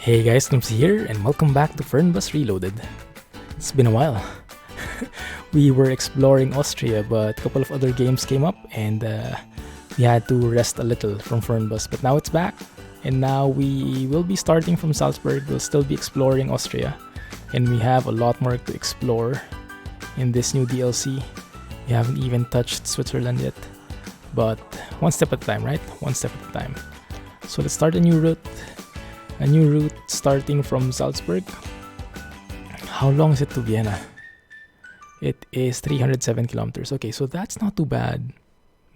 Hey guys, Clumsy here, and welcome back to Fernbus Reloaded. It's been a while. We were exploring Austria, but a couple of other games came up, and we had to rest a little from Fernbus. But now it's back, and now we will be starting from Salzburg. We'll still be exploring Austria, and we have a lot more to explore in this new DLC. We haven't even touched Switzerland yet, but one step at a time, right? One step at a time. So let's start a new route. A new route starting from Salzburg. How long is it to Vienna? It is 307 kilometers. Okay, so that's not too bad.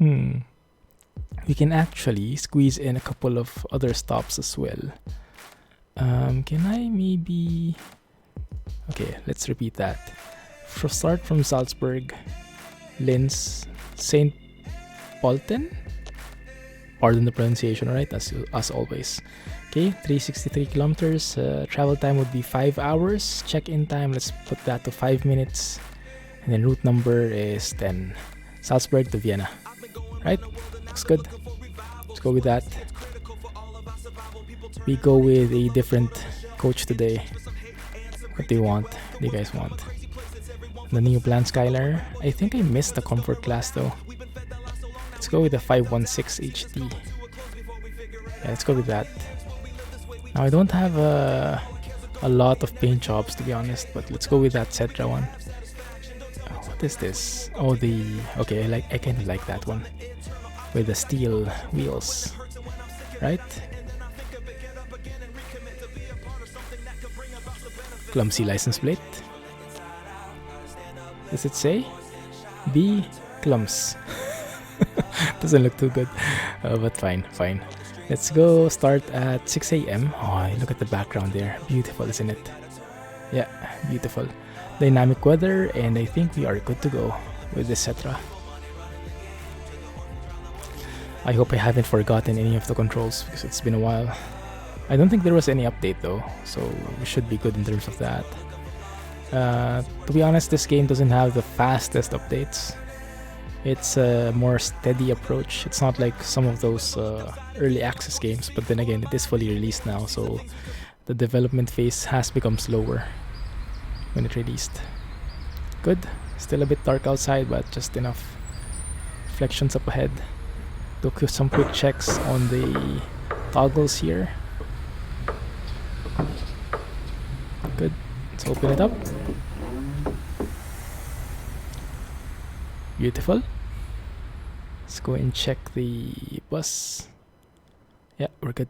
We can actually squeeze in a couple of other stops as well. Can I maybe... Okay, let's repeat that. Start from Salzburg, Linz, St. Pölten. Pardon the pronunciation, alright, as always. Okay, 363 kilometers. Travel time would be 5 hours. Check-in time, let's put that to 5 minutes. And then route number is 10. Salzburg to Vienna. Right? Looks good. Let's go with that. We go with a different coach today. What do you want? What do you guys want? The new Plan Skyliner. I think I missed the comfort class though. Let's go with the 516 HD. Yeah, let's go with that. Now I don't have a lot of paint jobs to be honest, but let's go with that Cetra one. Oh, what is this? Oh, okay, I kind of like that one with the steel wheels, right? Clumsy license plate. Does it say? B Clums. Doesn't look too good, but fine. Let's go start at 6 a.m. Oh, look at the background there. Beautiful, isn't it? Yeah, beautiful. Dynamic weather, and I think we are good to go with this Cetra. I hope I haven't forgotten any of the controls because it's been a while. I don't think there was any update though, so we should be good in terms of that. To be honest, this game doesn't have the fastest updates. It's a more steady approach. It's not like some of those early access games, but then again, it is fully released now, so the development phase has become slower when it released. Good. Still a bit dark outside, but just enough. Reflections up ahead. Took some quick checks on the toggles here. Good. Let's open it up. Beautiful. Let's go and check the bus. Yeah, we're good.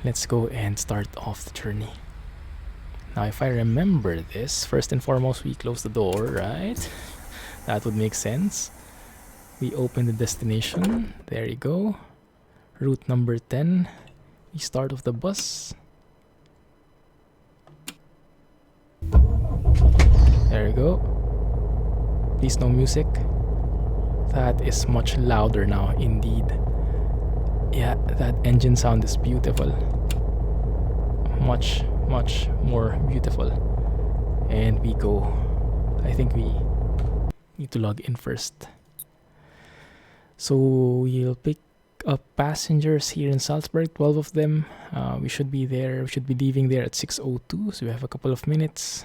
Let's go and start off the journey. Now, if I remember this, first and foremost, we close the door, right? That would make sense. We open the destination. There you go. Route number 10. We start off the bus. There you go. Please no music. That is much louder now indeed. Yeah, that engine sound is beautiful. Much more beautiful. And we go. I think we need to log in first. So we'll pick up passengers here in Salzburg, 12 of them. We should be leaving there at 6:02, so we have a couple of minutes.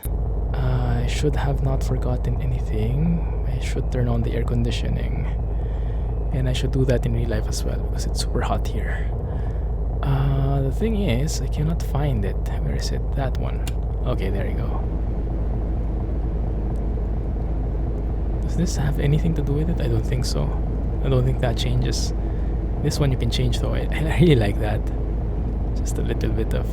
I should have not forgotten anything. I should turn on the air conditioning, and I should do that in real life as well because it's super hot here. The thing is, I cannot find it. Where is it? That one. Okay, there you go. Does this have anything to do with it? I don't think so. I don't think that changes. This one you can change though. I really like that. Just a little bit of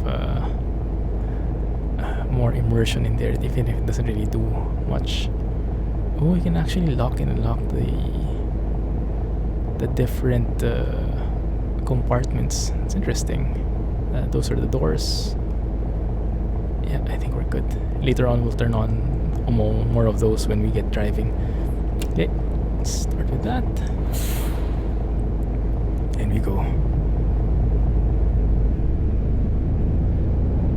more immersion in there, even if it doesn't really do much. Oh, you can actually lock and unlock the different compartments. It's interesting. Those are the doors. Yeah, I think we're good. Later on, we'll turn on more of those when we get driving. Okay, let's start with that. And we go.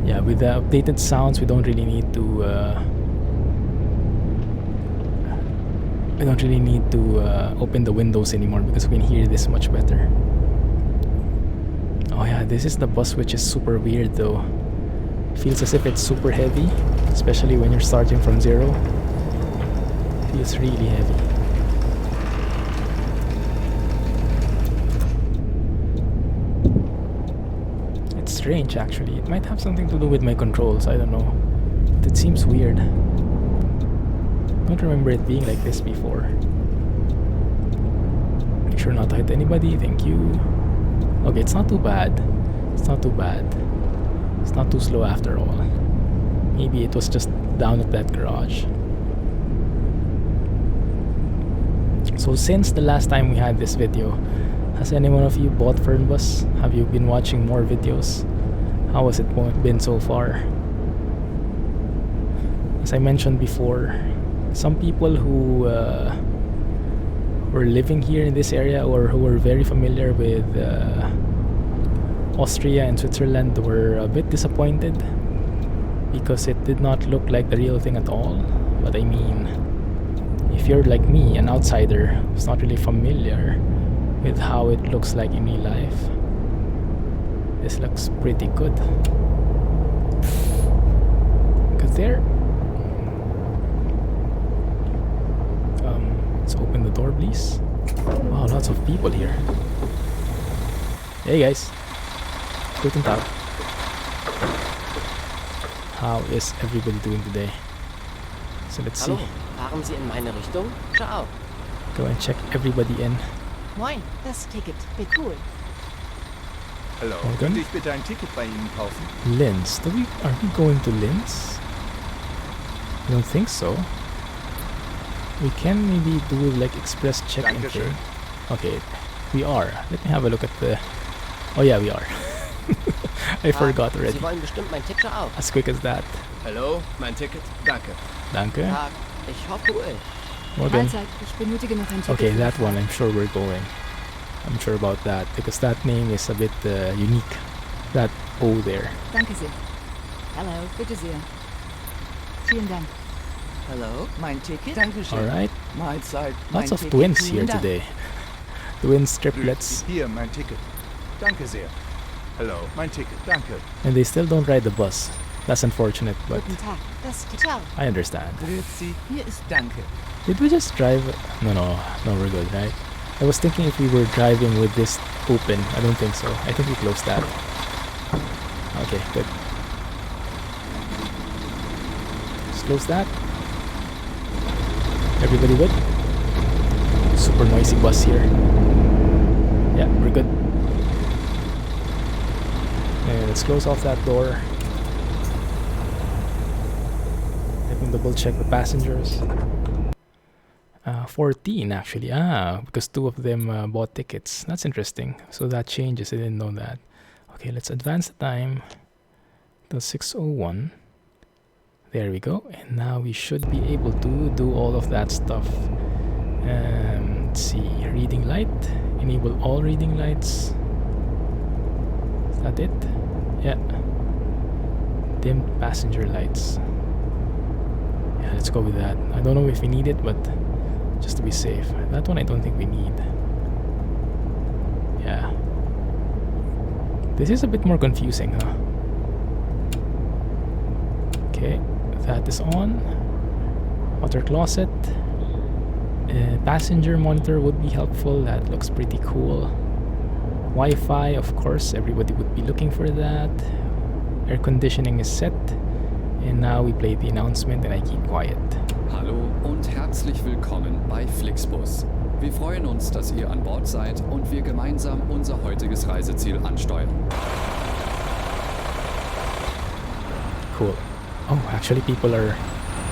Yeah, with the updated sounds, we don't really need to open the windows anymore because we can hear this much better. Oh yeah, this is the bus which is super weird though. Feels as if it's super heavy, especially when you're starting from zero. Feels really heavy. It's strange actually. It might have something to do with my controls, I don't know. But it seems weird. Don't remember it being like this before. Make sure not to hit anybody, thank you. Okay, it's not too bad. It's not too bad. It's not too slow after all. Maybe it was just down at that garage. So since the last time we had this video, has any one of you bought Fernbus? Have you been watching more videos? How has it been so far? As I mentioned before, some people who were living here in this area or who were very familiar with Austria and Switzerland were a bit disappointed because it did not look like the real thing at all. But I mean, if you're like me, an outsider who's not really familiar with how it looks like in real life, this looks pretty good. Good there. Let's open the door, please. Wow, lots of people here. Hey guys. Guten Tag. How is everybody doing today? So let's see. Hallo, fahren Sie in meine Richtung? Ciao. Go and check everybody in. Moin, das Ticket. Wie cool. Hallo, Morgen. könnte ich bitte ein Ticket bei Ihnen kaufen? Linz. Are we going to Linz? I don't think so. We can maybe do like express check-in thing. Dankeschön. Okay, we are. Let me have a look at the... Oh yeah, we are. I forgot already. Sie wollen bestimmt mein Ticket auch. As quick as that. Hallo, mein Ticket. Danke. Danke. Tag. Ich hoffe, cool. Morgen. Mahlzeit, ich benötige noch ein Ticket. Okay, für that die one, Fahrt. I'm sure we're going. I'm sure about that because that name is a bit unique. That O there. Danke sehr. Hallo, bitte sehr. Vielen Dank. Hallo, mein Ticket. Dankeschön. Alright. Mahlzeit. Lots mein of Ticket. twins here Vielen Dank. today. Twins, triplets. Hier, mein Ticket. Danke sehr. Hallo, mein Ticket. Danke. And they still don't ride the bus. That's unfortunate, but Guten Tag. Das Ciao. I understand. Grüezi, hier ist Danke. Did we just drive? No, we're good, right? I was thinking if we were driving with this open. I don't think so. I think we closed that. Okay, good. Just close that. Everybody good? Super noisy bus here. Yeah, we're good. And let's close off that door. Let me double check the passengers. 14 actually. Because 2 of them bought tickets. That's interesting. So that changes. I didn't know that. Okay, let's advance the time to 6:01. There we go. And now we should be able to do all of that stuff. Let's see. Reading light. Enable all reading lights. Is that it? Yeah. Dim passenger lights. Yeah, let's go with that. I don't know if we need it, but just to be safe. That one I don't think we need. Yeah. This is a bit more confusing, huh? Okay, that is on. Water closet. Passenger monitor would be helpful. That looks pretty cool. Wi-Fi, of course, everybody would be looking for that. Air conditioning is set. And now we play the announcement and I keep quiet. Hallo und herzlich willkommen bei FlixBus. Wir freuen uns, dass ihr an Bord seid und wir gemeinsam unser heutiges Reiseziel ansteuern. Cool. Oh, actually people are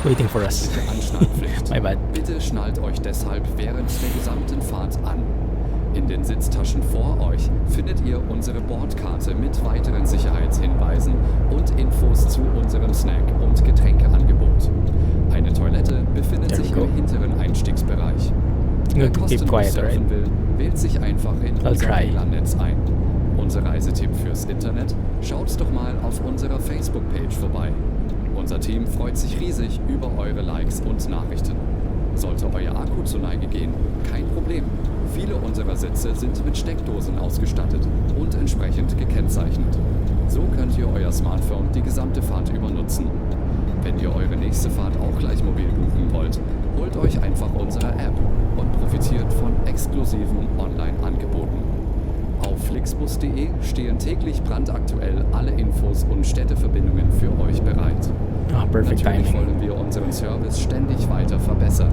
waiting for us. Anschnallpflicht. My bad. Bitte schnallt euch deshalb während der gesamten Fahrt an. In den Sitztaschen vor euch findet ihr unsere Bordkarte mit weiteren Sicherheitshinweisen und Infos zu unserem Snack- und Getränkeangebot. Eine Toilette befindet There we sich go. im hinteren Einstiegsbereich. Wer Keep kostenlos quiet, surfen alright? will, wählt sich einfach in I'll unser try. WLAN-Netz ein. Unser Reisetipp fürs Internet? Schaut doch mal auf unserer Facebook-Page vorbei. Unser Team freut sich riesig über eure Likes und Nachrichten. Sollte euer Akku zur Neige gehen, kein Problem. Viele unserer Sitze sind mit Steckdosen ausgestattet. und entsprechend gekennzeichnet. So könnt ihr euer Smartphone die gesamte Fahrt über nutzen. Wenn ihr eure nächste Fahrt auch gleich mobil buchen wollt, holt euch einfach unsere App und profitiert von exklusiven Online-Angeboten. Auf flixbus.de stehen täglich brandaktuell alle Infos und Städteverbindungen für euch bereit. Perfect Natürlich timing. wollen wir unseren Service ständig weiter verbessern.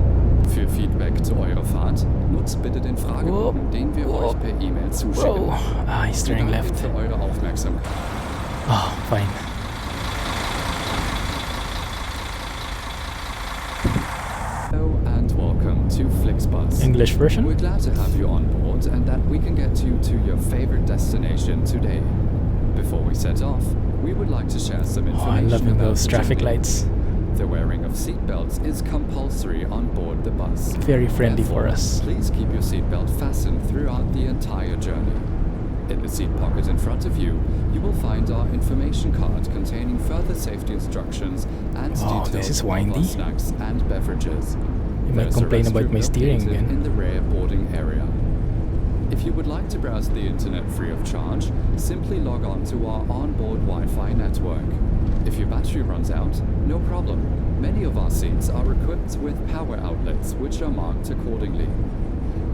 Für Feedback zu eurer Fahrt nutzt bitte den Fragebogen, den wir euch per E-Mail zuschicken. Whoa. He's turning Danke left. für eure Aufmerksamkeit. Oh, fine. Hello and welcome to FlixBus. English version? We're glad to have you on board and that we can get you to your favorite destination today. Before we set off, we would like to share some Oh, information I'm loving about those the traffic journey. lights. The wearing of seatbelts is compulsory on board the bus. Very friendly for Therefore, us. Please keep your seatbelt fastened throughout the entire journey. In the seat pocket in front of you, you will find our information card containing further safety instructions and Wow, details this is of windy. our snacks and beverages. You might There's a complain about restroom my steering located again. in the rear boarding area. If you would like to browse the internet free of charge, simply log on to our onboard Wi-Fi network. If your battery runs out, no problem. Many of our seats are equipped with power outlets which are marked accordingly.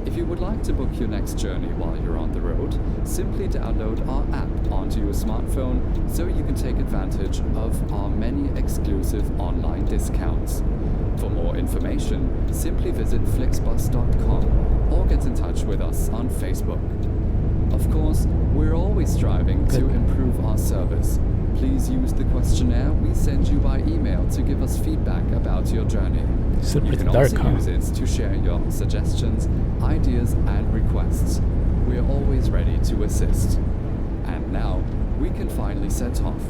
If you would like to book your next journey while you're on the road, simply download our app onto your smartphone so you can take advantage of our many exclusive online discounts. For more information, simply visit flixbus.com or get in touch with us on Facebook. Of course, we're always striving to Good. improve our service. Please use the questionnaire we send you by email to give us feedback about your journey. Still You pretty can dark, also huh? use it to share your suggestions, ideas and requests. We are always ready to assist. And now, we can finally set off.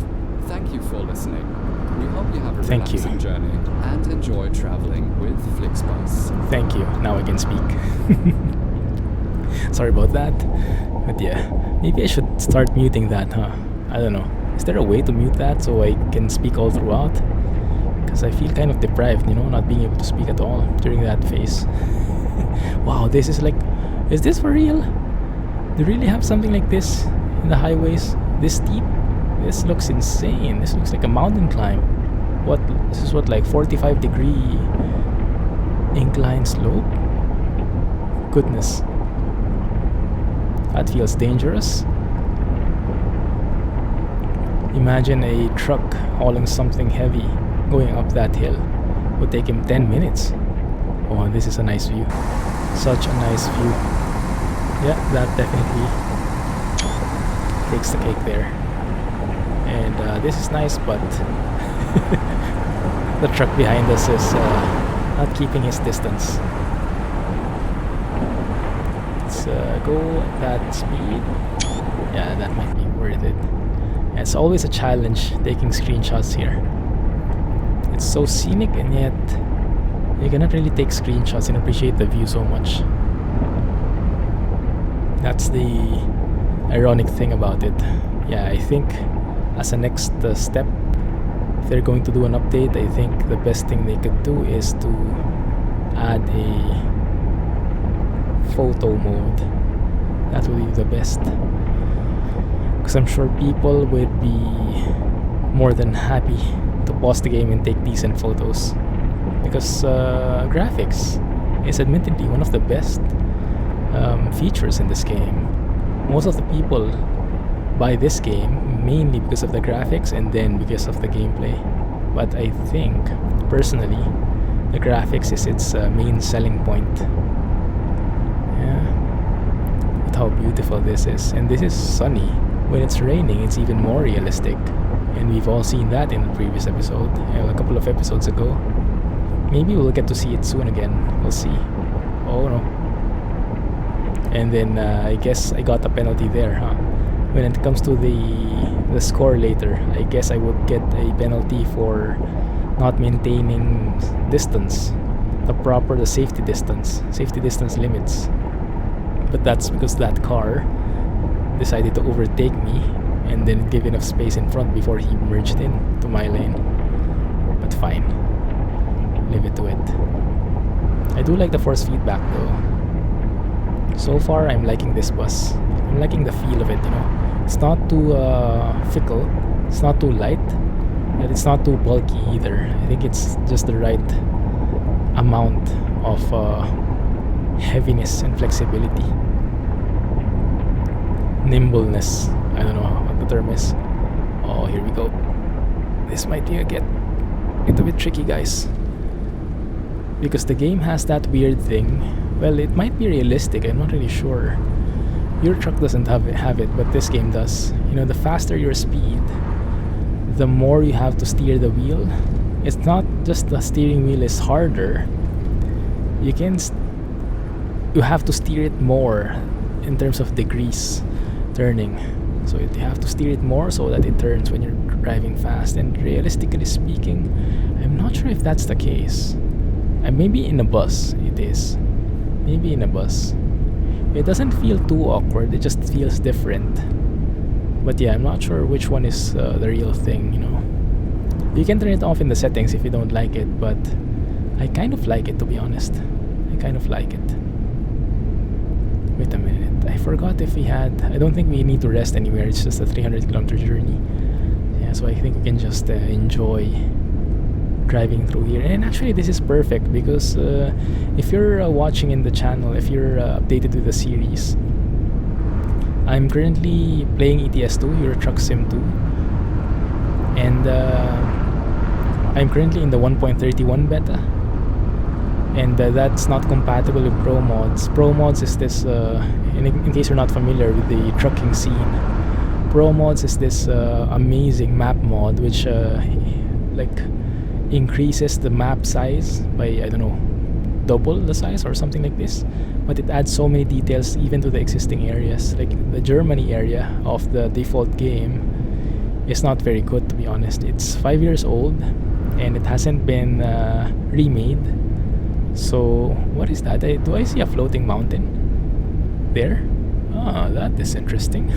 Thank you for listening. We hope you have a Thank you. relaxing journey and enjoy traveling with FlixBus. Thank you. Now I can speak. Sorry about that. But yeah, maybe I should start muting that, huh? I don't know. Is there a way to mute that so I can speak all throughout? Because I feel kind of deprived, not being able to speak at all during that phase. Wow, this is like... Is this for real? Do you really have something like this in the highways? This steep? This looks insane. This looks like a mountain climb. What? This is what, like 45-degree incline slope? Goodness. That feels dangerous. Imagine a truck hauling something heavy going up that hill. Would take him 10 minutes. Oh, this is a nice view. Such a nice view. Yeah, that definitely takes the cake there. And this is nice, but the truck behind us is not keeping his distance. Let's go that speed. Yeah, that might be worth it. It's always a challenge taking screenshots here. It's so scenic, and yet you cannot really take screenshots and appreciate the view so much. That's the ironic thing about it. Yeah, I think as a next step, if they're going to do an update, I think the best thing they could do is to add a photo mode. That would be the best. Because I'm sure people would be more than happy to pause the game and take decent photos. Because graphics is admittedly one of the best features in this game. Most of the people buy this game mainly because of the graphics and then because of the gameplay. But I think, personally, the graphics is its main selling point. Yeah. But how beautiful this is. And this is sunny. When it's raining, it's even more realistic. And we've all seen that in the previous episode, a couple of episodes ago. Maybe we'll get to see it soon again. We'll see. Oh no. And then I guess I got a penalty there, huh? When it comes to the score later, I guess I would get a penalty for not maintaining distance, the safety distance limits. But that's because that car decided to overtake me and then give enough space in front before he merged in to my lane. But fine, leave it to it. I do like the force feedback though. So far I'm liking this bus. I'm liking the feel of it, you know. It's not too fickle, it's not too light, and it's not too bulky either. I think it's just the right amount of heaviness and flexibility. Nimbleness, I don't know what the term is. Oh, here we go. This might be get a bit tricky, guys, because the game has that weird thing. Well, it might be realistic, I'm not really sure. Your truck doesn't have it, but this game does. You know, the faster your speed, the more you have to steer the wheel. It's not just the steering wheel is harder. You have to steer it more in terms of degrees turning. So you have to steer it more so that it turns when you're driving fast. And realistically speaking, I'm not sure if that's the case. Maybe in a bus it is. Maybe in a bus. It doesn't feel too awkward, it just feels different. But yeah, I'm not sure which one is the real thing, you know. You can turn it off in the settings if you don't like it, but I kind of like it, to be honest. I kind of like it. Wait a minute, I forgot if we had... I don't think we need to rest anywhere, it's just a 300-kilometer journey. Yeah, so I think we can just enjoy driving through here. And actually this is perfect because if you're watching in the channel, if you're updated with the series, I'm currently playing ETS2, Euro Truck Sim 2, and I'm currently in the 1.31 beta, and that's not compatible with Pro Mods. Pro Mods is this, in case you're not familiar with the trucking scene, Pro Mods is this amazing map mod which like increases the map size by, I don't know, double the size or something like this, but it adds so many details even to the existing areas. Like the Germany area of the default game is not very good, to be honest. It's 5 years old and it hasn't been remade. So what is that? Do I see a floating mountain there? Ah, that is interesting.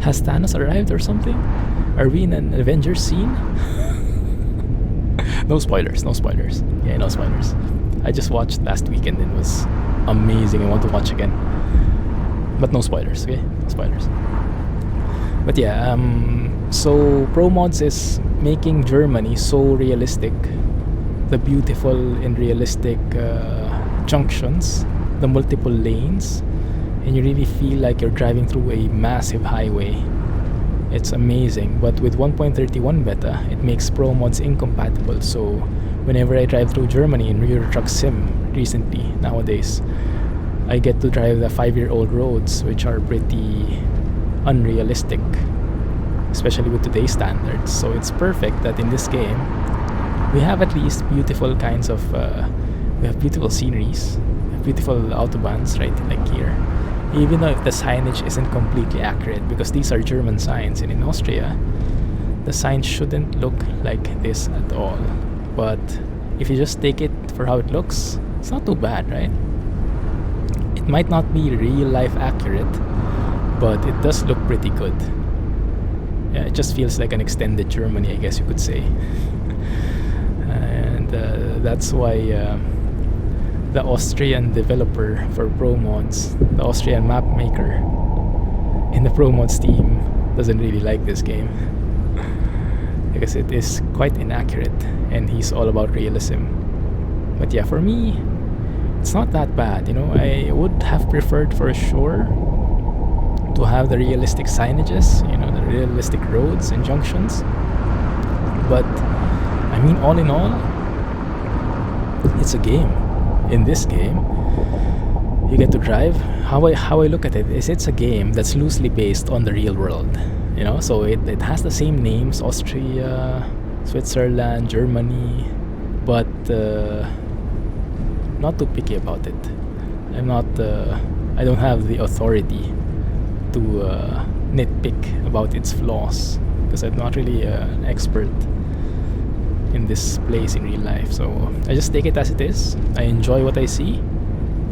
Has Thanos arrived or something? Are we in an Avengers scene? No spoilers, no spoilers. Yeah, no spoilers. I just watched last weekend and it was amazing. I want to watch again. But no spoilers, okay? No spoilers. But yeah, so Pro Mods is making Germany so realistic. The beautiful and realistic junctions, the multiple lanes, and you really feel like you're driving through a massive highway. It's amazing, but with 1.31 beta, it makes Pro Mods incompatible. So whenever I drive through Germany in Euro Truck Sim recently, nowadays, I get to drive the 5-year-old roads, which are pretty unrealistic, especially with today's standards. So it's perfect that in this game, we have at least beautiful kinds of, we have beautiful sceneries, we have beautiful autobahns, right, like here. Even though if the signage isn't completely accurate, because these are German signs, and in Austria the signs shouldn't look like this at all. But if you just take it for how it looks, it's not too bad, right? It might not be real life accurate, but it does look pretty good. Yeah, it just feels like an extended Germany, I guess you could say. And that's why the Austrian developer for Pro Mods, the Austrian map maker in the Pro Mods team, doesn't really like this game because it is quite inaccurate and he's all about realism. But yeah, for me, it's not that bad, you know. I would have preferred for sure to have the realistic signages, you know, the realistic roads and junctions. But I mean, all in all, it's a game. In this game, you get to drive. How I look at it is, it's a game that's loosely based on the real world, you know. So it has the same names: Austria, Switzerland, Germany, but not too picky about it. I don't have the authority to nitpick about its flaws because I'm not really an expert in this place in real life. So I just take it as it is. I enjoy what I see,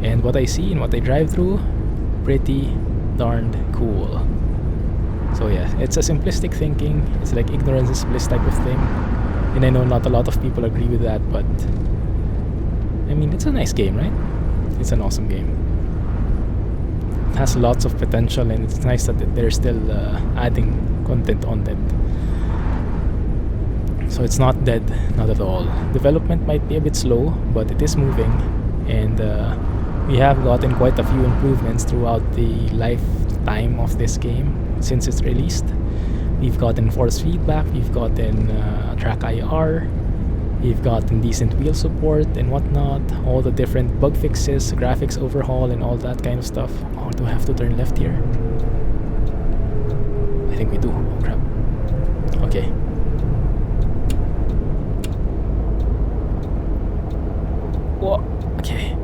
and what I see and what I drive through, pretty darned cool. So yeah, it's a simplistic thinking. It's like ignorance is bliss type of thing, and I know not a lot of people agree with that, but I mean, it's a nice game, right? It's an awesome game. has lots of potential, and it's nice that they're still adding content on it. So it's not dead, not at all. Development might be a bit slow, but it is moving, and we have gotten quite a few improvements throughout the lifetime of this game since it's released. We've gotten force feedback, we've gotten TrackIR, we've gotten decent wheel support and whatnot, all the different bug fixes, graphics overhaul, and all that kind of stuff. Oh, do I have to turn left here? I think we do. Oh crap. Okay. Whoa. Okay.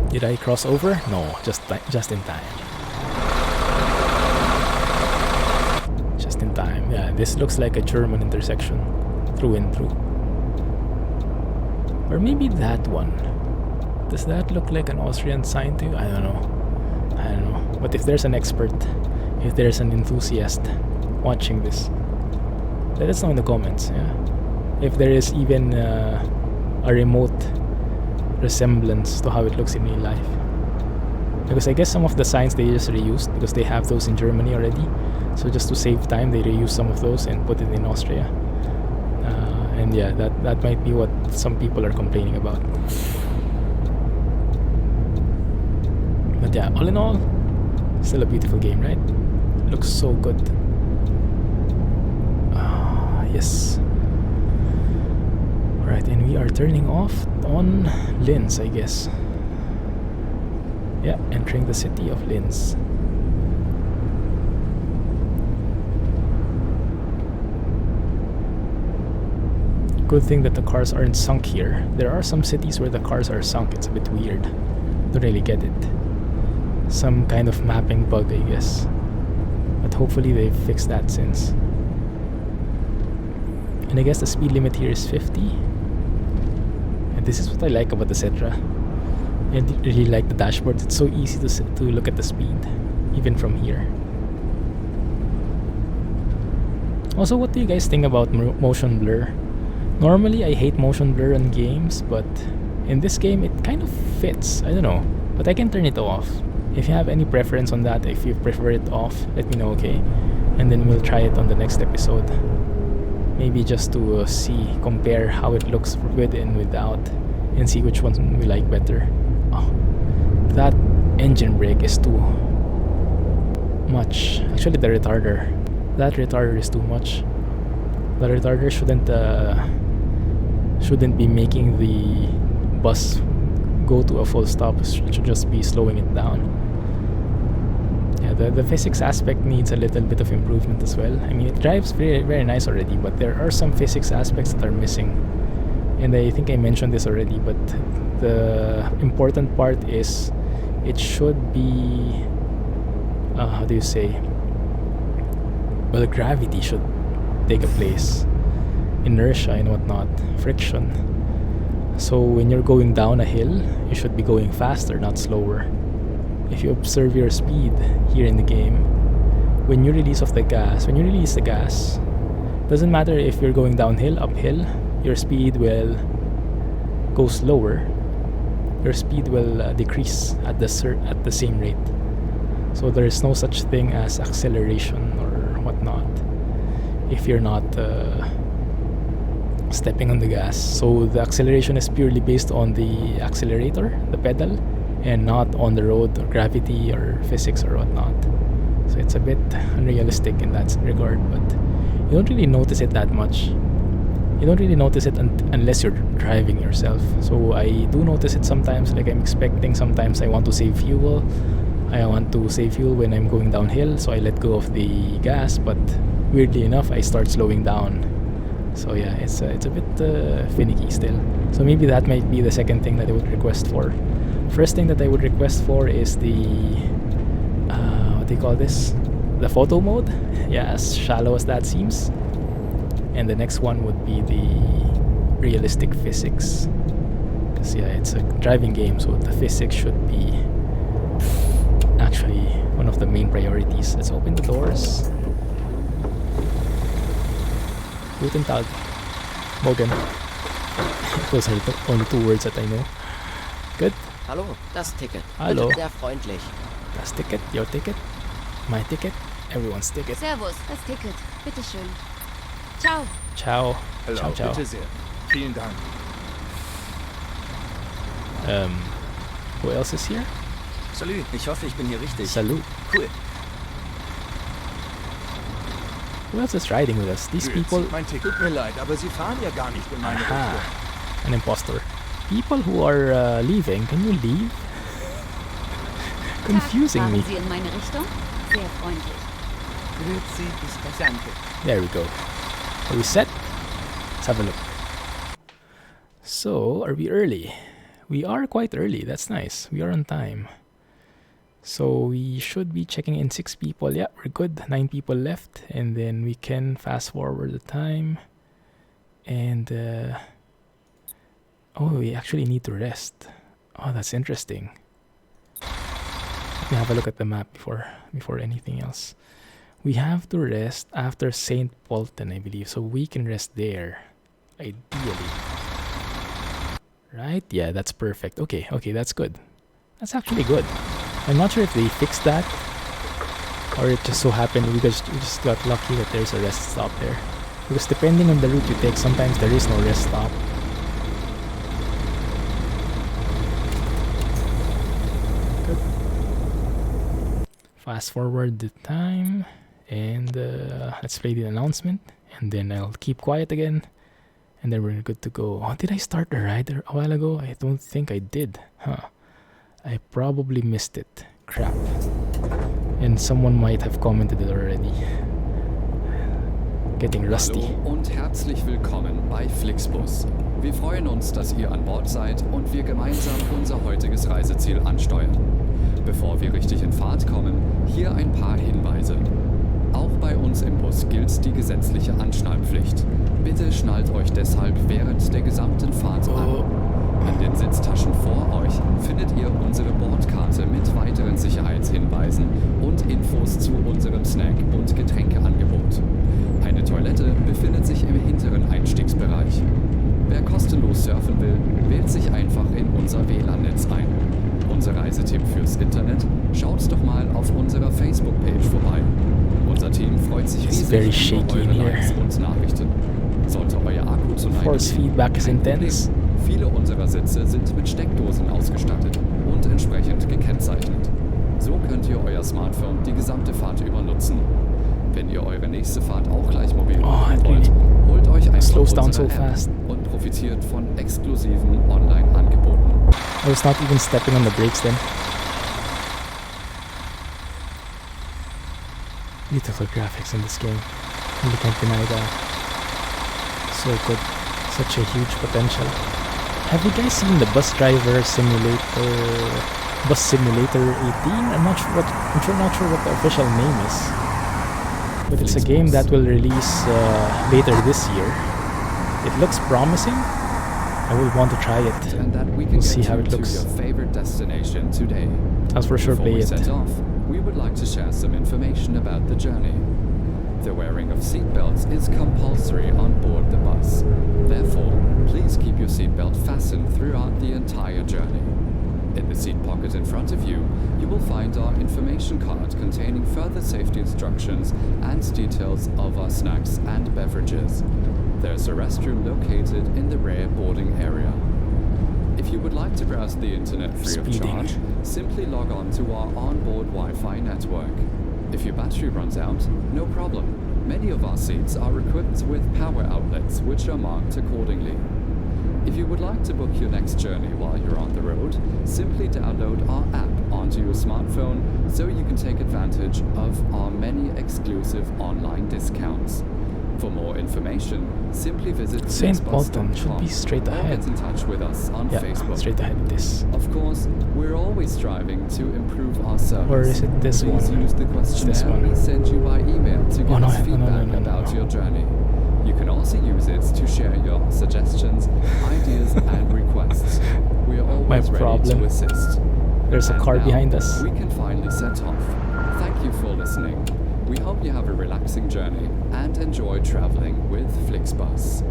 Did I cross over? No, just in time. Just in time. Yeah, this looks like a German intersection, through and through. Or maybe that one. Does that look like an Austrian sign to you? I don't know. But if there's an expert, if there's an enthusiast watching this, let us know in the comments. Yeah, if there is even a remote resemblance to how it looks in real life. Because I guess some of the signs they just reused because they have those in Germany already. So just to save time, they reuse some of those and put it in Austria. And yeah, that might be what some people are complaining about. But yeah, all in all, still a beautiful game, right? Looks so good. Yes. Alright, and we are turning off on Linz, I guess. Yeah, entering the city of Linz. Good thing that the cars aren't sunk here. There are some cities where the cars are sunk. It's a bit weird. Don't really get it. Some kind of mapping bug, I guess. But hopefully they've fixed that since. And I guess the speed limit here is 50. And this is what I like about the Cetra. I really like the dashboard. It's so easy to look at the speed, even from here. Also, what do you guys think about motion blur? Normally, I hate motion blur in games, but in this game, it kind of fits. I don't know, but I can turn it off. If you have any preference on that, if you prefer it off, let me know, okay? And then we'll try it on the next episode. Maybe just to compare how it looks with and without, and see which one we like better. Oh, that engine brake is too much. Actually, the retarder. That retarder is too much. The retarder shouldn't be making the bus go to a full stop. It should just be slowing it down. Yeah, the physics aspect needs a little bit of improvement as well. I mean, it drives very, very nice already, but there are some physics aspects that are missing. And I think I mentioned this already, but the important part is it should be, how do you say? Well, gravity should take a place. Inertia and whatnot, friction. So when you're going down a hill, you should be going faster, not slower. If you observe your speed here in the game, when you release the gas, doesn't matter if you're going downhill, uphill, your speed will go slower. Your speed will decrease at the same rate. So there is no such thing as acceleration or whatnot if you're not stepping on the gas. So the acceleration is purely based on the accelerator, the pedal, and not on the road or gravity or physics or whatnot. So it's a bit unrealistic in that regard, but you don't really notice it that much. You don't really notice it unless you're driving yourself. So I do notice it sometimes, like I'm expecting sometimes I want to save fuel. I want to save fuel when I'm going downhill, so I let go of the gas, but weirdly enough, I start slowing down. So yeah, it's a bit finicky still. So maybe that might be the second thing that I would request for. First thing that I would request for is the what do you call this? The photo mode. Yeah, as shallow as that seems. And the next one would be the realistic physics. Because yeah, it's a driving game, so the physics should be actually one of the main priorities. Let's open the doors. Guten Tag. Morgen. Those are the only two words that I know. Good. Hallo, das Ticket. Hallo. Bitte sehr freundlich. Das Ticket, your ticket, my ticket, everyone's ticket. Servus, das Ticket. Bitteschön. Ciao. Ciao. Hallo, Ciao, ciao. bitte sehr. Vielen Dank. Who else is here? Salut, ich hoffe, ich bin hier richtig. Salute. Cool. Who else is riding with us? These people. Mein Ticket. Tut mir leid, aber Sie fahren ja gar nicht in meine Aha. Richtung. An imposter. People who are leaving, can you leave? Confusing Fahren me. Sie in meine Richtung? Sehr freundlich. Grüezi ist das. Danke. There we go. Are we set? Let's have a look. So, are we early? We are quite early. That's nice. We are on time. So we should be checking in 6 people. Yeah, we're good. 9 people left. And then we can fast forward the time. And oh, we actually need to rest. Oh, that's interesting. Let me have a look at the map before anything else. We have to rest after St. Polten, I believe. So we can rest there. Ideally. Right? Yeah, that's perfect. Okay, that's good. That's actually good. I'm not sure if they fixed that or it just so happened we just got lucky that there's a rest stop there. Because depending on the route you take, sometimes there is no rest stop. Good. Fast forward the time and let's play the announcement and then I'll keep quiet again and then we're good to go. Oh, did I start the ride a while ago? I don't think I did. Huh. I probably missed it. Crap. And someone might have commented it already. Getting rusty. Hallo und herzlich willkommen bei FlixBus. Wir freuen uns, dass ihr an Bord seid und wir gemeinsam unser heutiges Reiseziel ansteuern. Bevor wir richtig in Fahrt kommen, hier ein paar Hinweise. Auch bei uns im Bus gilt die gesetzliche Anschnallpflicht. Bitte schnallt euch deshalb während der gesamten Fahrt an. In den Sitztaschen vor euch findet ihr unsere Bordkarte mit weiteren Sicherheitshinweisen und Infos zu unserem Snack- und Getränkeangebot. Eine Toilette befindet sich im hinteren Einstiegsbereich. Wer kostenlos surfen will, wählt sich einfach in unser WLAN-Netz ein. Unser Reisetipp fürs Internet? Schaut doch mal auf unserer Facebook-Page vorbei. Unser Team freut sich riesig über eure Likes und Nachrichten. Sollte euer Akku zu neigen Force feedback is intense. Viele unserer Sitze sind mit Steckdosen ausgestattet und entsprechend gekennzeichnet. So könnt ihr euer Smartphone die gesamte Fahrt über nutzen. Wenn ihr eure nächste Fahrt auch gleich mobil machen wollt, holt euch einfach unsere App und profitiert von exklusiven Online-Angeboten. I was not even stepping on the brakes then. Beautiful graphics in this game. Really can't deny that. So good. Such a huge potential. Have you guys seen the Bus Simulator 18? I'm not sure what the official name is. But it's a game that will release later this year. It looks promising. I will want to try it. And that we can We'll see how it to looks. your favorite destination today. I'll for sure Before play we it. set off, we would like to share some information about the journey. The wearing of seatbelts is compulsory on board the bus. Therefore, please keep your seatbelt fastened throughout the entire journey. In the seat pocket in front of you, you will find our information card containing further safety instructions and details of our snacks and beverages. There's a restroom located in the rear boarding area. If you would like to browse the internet free of charge, simply log on to our onboard Wi-Fi network. If your battery runs out, no problem. Many of our seats are equipped with power outlets which are marked accordingly. If you would like to book your next journey while you're on the road, simply download our app onto your smartphone so you can take advantage of our many exclusive online discounts. For more information, simply visit St. Polten should be straight or ahead. get in touch with us on Yeah, Facebook. straight ahead of this. Of course, we're always striving to improve our service. Or is it this Please one? use the questionnaire one. we send you by email to give us no, feedback no, about your journey. You can also use it to share your suggestions, ideas, and requests. We are always ready problem. to assist. There's a And car now, behind us. We can finally set off. Thank you for listening. We hope you have a relaxing journey and enjoy traveling with FlixBus.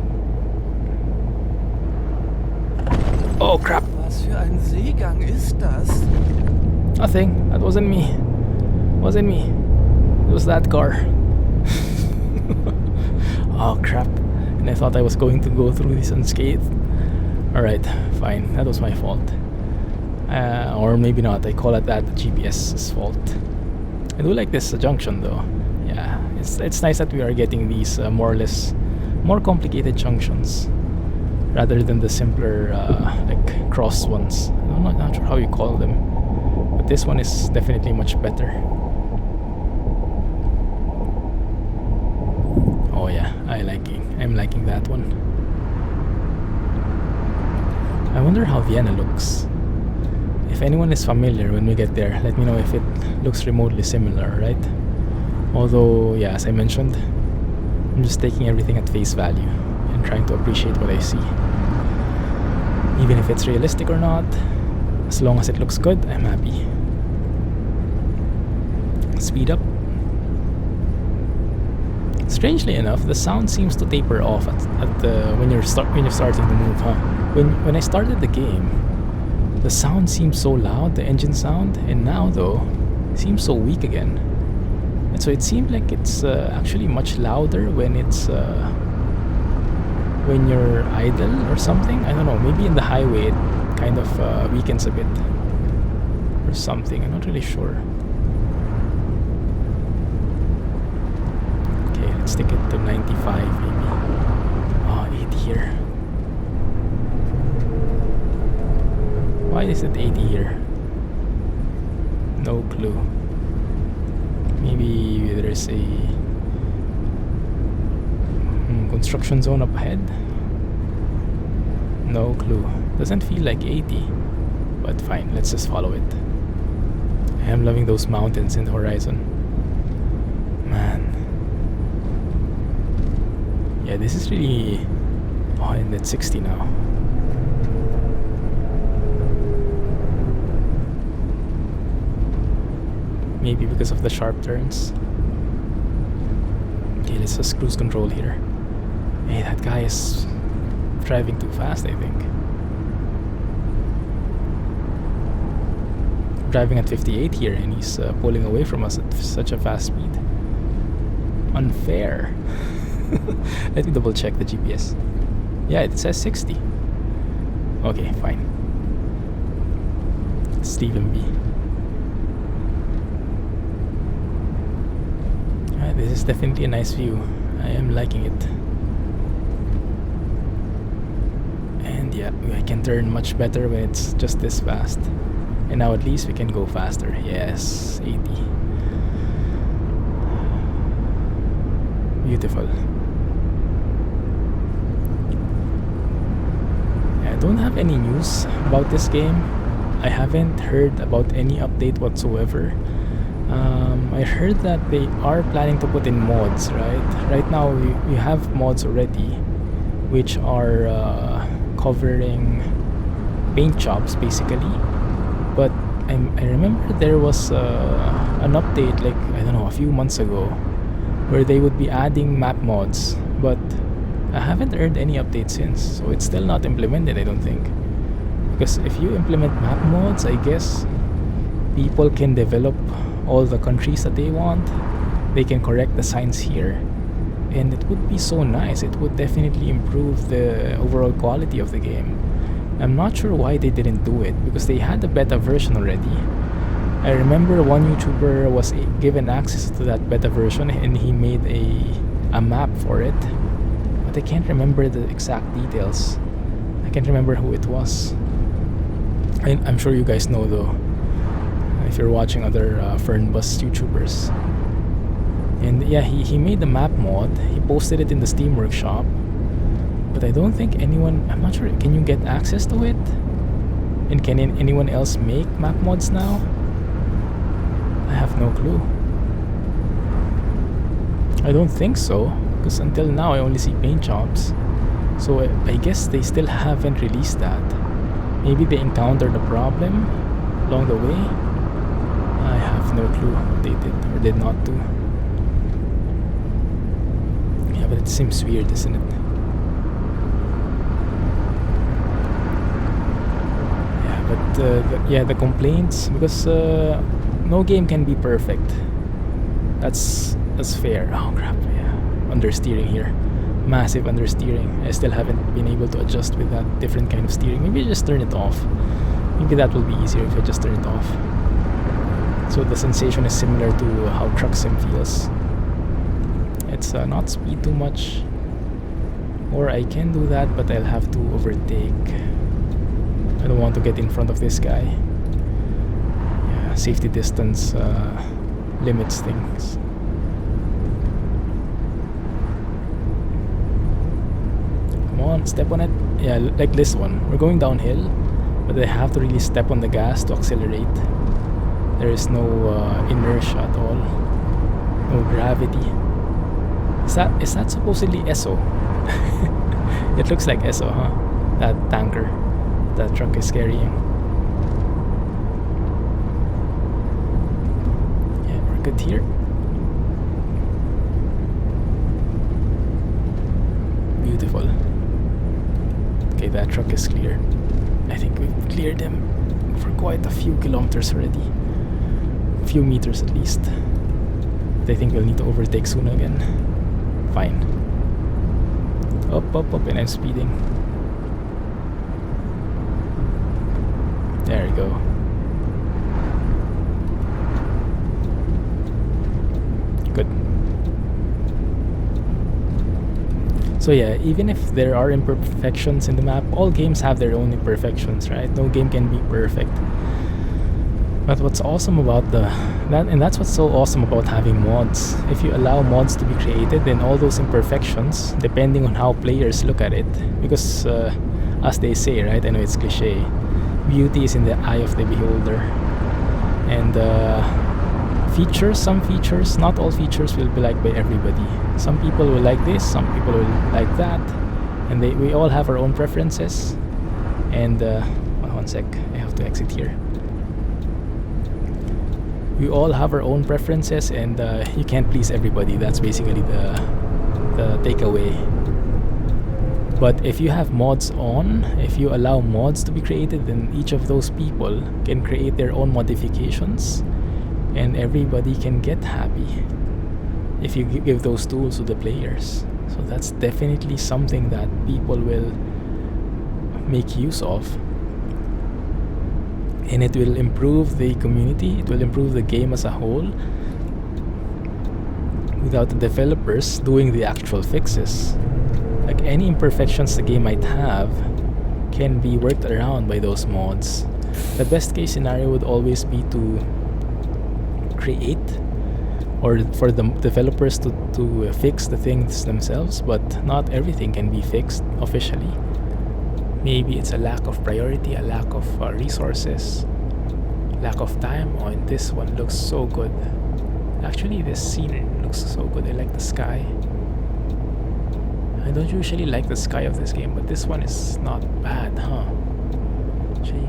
Oh crap! Was für ein Seegang ist das? Nothing. That wasn't me. Wasn't me. It was that car. Oh crap. And I thought I was going to go through this unscathed. Alright, fine. That was my fault. Or maybe not. I call it that the GPS's fault. I do like this junction though. Yeah, it's nice that we are getting these more or less more complicated junctions rather than the simpler like cross ones. I'm not sure how you call them, but this one is definitely much better. Oh yeah, I'm liking that one. I wonder how Vienna looks. If anyone is familiar when we get there, let me know if it looks remotely similar, right? Although, yeah, as I mentioned, I'm just taking everything at face value and trying to appreciate what I see. Even if it's realistic or not, as long as it looks good, I'm happy. Speed up. Strangely enough, the sound seems to taper off at the when you're starting to move, huh? When I started the game, the sound seems so loud, the engine sound, and now though, it seems so weak again. And so it seemed like it's actually much louder when it's when you're idle or something. I don't know, maybe in the highway it kind of weakens a bit or something. I'm not really sure. Okay, let's take it to 95 maybe. Oh, 80 here. Why is it 80 here? No clue. Maybe there's a construction zone up ahead? No clue. Doesn't feel like 80. But fine, let's just follow it. I am loving those mountains in the horizon. Man. Yeah, this is really... Oh, and it's 60 now. Maybe because of the sharp turns. Okay, let's just cruise control here. Hey, that guy is driving too fast, I think. Driving at 58 here and he's pulling away from us at such a fast speed. Unfair. Let me double check the GPS. Yeah, it says 60. Okay, fine. Let's leave him be. This is definitely a nice view. I am liking it. And yeah, I can turn much better when it's just this fast. And now at least we can go faster. Yes, 80. Beautiful. I don't have any news about this game. I haven't heard about any update whatsoever. I heard that they are planning to put in mods, right? Right now we have mods already, which are covering paint jobs basically. But I remember there was an update like, I don't know, a few months ago where they would be adding map mods, but I haven't heard any update since, so it's still not implemented, I don't think. Because if you implement map mods, I guess people can develop all the countries that they want. They can correct the signs here, and it would be so nice. It would definitely improve the overall quality of the game. I'm not sure why they didn't do it, because they had the beta version already. I remember one YouTuber was given access to that beta version and he made a map for it, but I can't remember the exact details. I can't remember who it was. I'm sure you guys know though, if you're watching other Fernbus YouTubers. And yeah, he made the map mod. He posted it in the Steam Workshop, but I don't think anyone, I'm not sure, can you get access to it? And can anyone else make map mods now? I have no clue. I don't think so, because until now I only see paint jobs. So I guess they still haven't released that. Maybe they encountered a problem along the way. I have no clue what they did or did not do. Yeah, but it seems weird, isn't it? But the complaints, because no game can be perfect. That's fair. Oh crap! Yeah, understeering here, massive understeering. I still haven't been able to adjust with that different kind of steering. Maybe just turn it off. Maybe that will be easier if I just turn it off. So the sensation is similar to how truck sim feels. It's not speed too much, or I can do that, but I'll have to overtake. I don't want to get in front of this guy. Yeah, safety distance limits things. Come on, step on it. Yeah, like this one. We're going downhill, but I have to really step on the gas to accelerate. There is no inertia at all. No gravity. Is that supposedly ESO? It looks like ESO, huh? That tanker that truck is carrying. Yeah, we're good here. Beautiful. Okay, that truck is cleared. I think we've cleared him for quite a few kilometers already. A few meters at least. But I think we'll need to overtake soon again. Fine. Up, and I'm speeding. There we go. Good. So yeah, even if there are imperfections in the map, all games have their own imperfections, right? No game can be perfect. But what's awesome about that's what's so awesome about having mods. If you allow mods to be created, then all those imperfections, depending on how players look at it, because as they say, right? I know it's cliche. Beauty is in the eye of the beholder. And some features, not all features will be liked by everybody. Some people will like this, some people will like that, and we all have our own preferences. And one sec, I have to exit here. We all have our own preferences, and you can't please everybody. That's basically the takeaway. But if you have mods on, if you allow mods to be created, then each of those people can create their own modifications, and everybody can get happy if you give those tools to the players. So that's definitely something that people will make use of. And it will improve the community, it will improve the game as a whole, without the developers doing the actual fixes. Like any imperfections the game might have can be worked around by those mods. The best case scenario would always be to create, or for the developers to fix the things themselves, but not everything can be fixed officially. Maybe it's a lack of priority, a lack of resources, lack of time. Oh, and this one looks so good. Actually, this scene looks so good. I like the sky. I don't usually like the sky of this game, but this one is not bad, huh? Gee.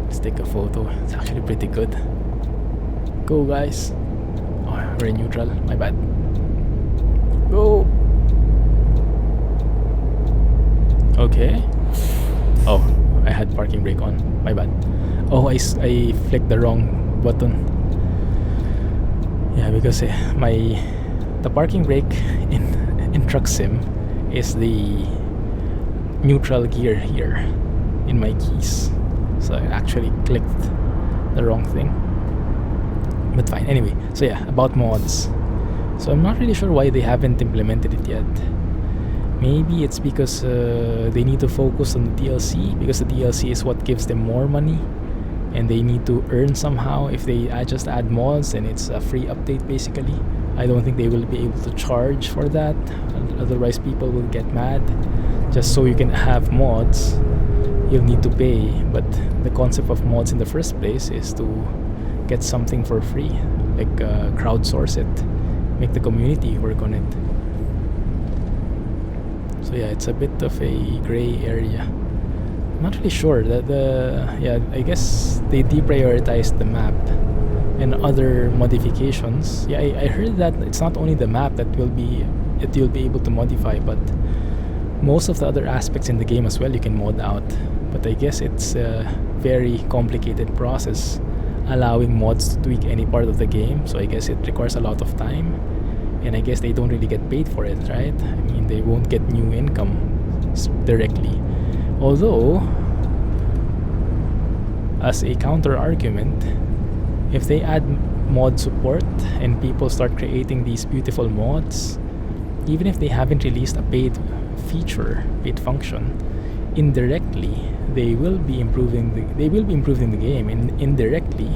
Let's take a photo. It's actually pretty good. Go, guys. Oh, we're in neutral. My bad. Go. Okay. Oh, I had parking brake on. My bad. Oh, I flicked the wrong button. Yeah, because the parking brake in Truck Sim is the neutral gear here in my keys. So I actually clicked the wrong thing. But fine. Anyway, so yeah, about mods. So I'm not really sure why they haven't implemented it yet. Maybe it's because they need to focus on the DLC, because the DLC is what gives them more money, and they need to earn somehow. If they just add mods, then it's a free update basically. I don't think they will be able to charge for that, otherwise people will get mad. Just so you can have mods, you'll need to pay, but the concept of mods in the first place is to get something for free, like crowdsource it, make the community work on it. So yeah, it's a bit of a gray area. I'm not really sure that I guess they deprioritized the map and other modifications. Yeah, I heard that it's not only the map that you'll be able to modify, but Most of the other aspects in the game as well you can mod out, but I guess it's a very complicated process allowing mods to tweak any part of the game, so I guess it requires a lot of time, and I guess they don't really get paid for it, right? I mean, they won't get new income directly. Although, as a counter argument, if they add mod support and people start creating these beautiful mods, even if they haven't released a paid feature, paid function, indirectly they will be improving the game, and indirectly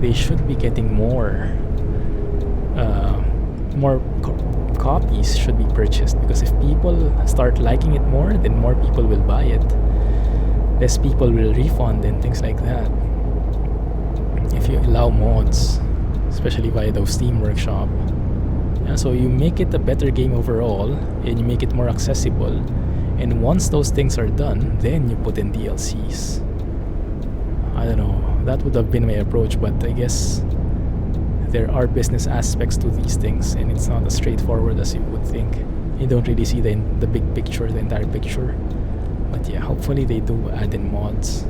they should be getting more copies should be purchased, because if people start liking it more, then more people will buy it, less people will refund and things like that. If you allow mods, especially via the Steam Workshop, yeah, so you make it a better game overall and you make it more accessible, and once those things are done, then you put in DLCs. I don't know, that would have been my approach, but I guess there are business aspects to these things, and it's not as straightforward as you would think. You don't really see the big picture, the entire picture. But yeah, hopefully they do add in mods.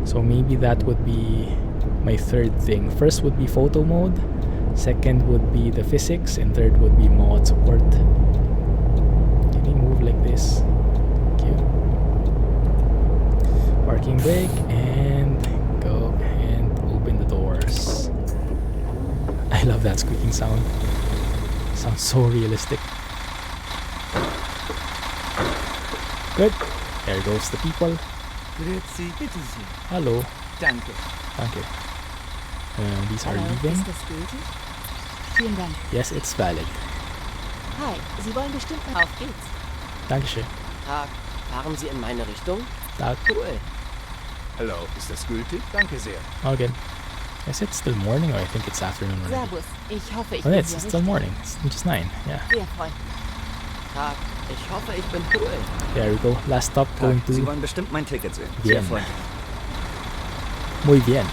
So maybe that would be my third thing. First would be photo mode, second would be the physics, and third would be mod support. Can we move like this? Thank you. Parking brake, and go and open the doors. I love that squeaking sound. Sounds so realistic. Good. There goes the people. Grüezi, bitte sehr. Hello. Danke. Danke. These are Hallo, leaving. ist das gültig? Vielen Dank. Yes, it's valid. Hi, Sie wollen bestimmt mal. Auf geht's. Dankeschön. Tag, fahren Sie in meine Richtung? Tag. Cool. Hallo, ist das gültig? Danke sehr. Okay. Is it still morning, or I think it's afternoon already? Servus. Ich hoffe, ich Oh, bin it's hier still richtig. morning. It's just 9. Yeah. Sehr freundlich. Tag, ich hoffe, ich bin cool. There we go. Last stop going Sie to wollen bestimmt mein Ticket sehen. Wien. Sehr freundlich. Muy bien.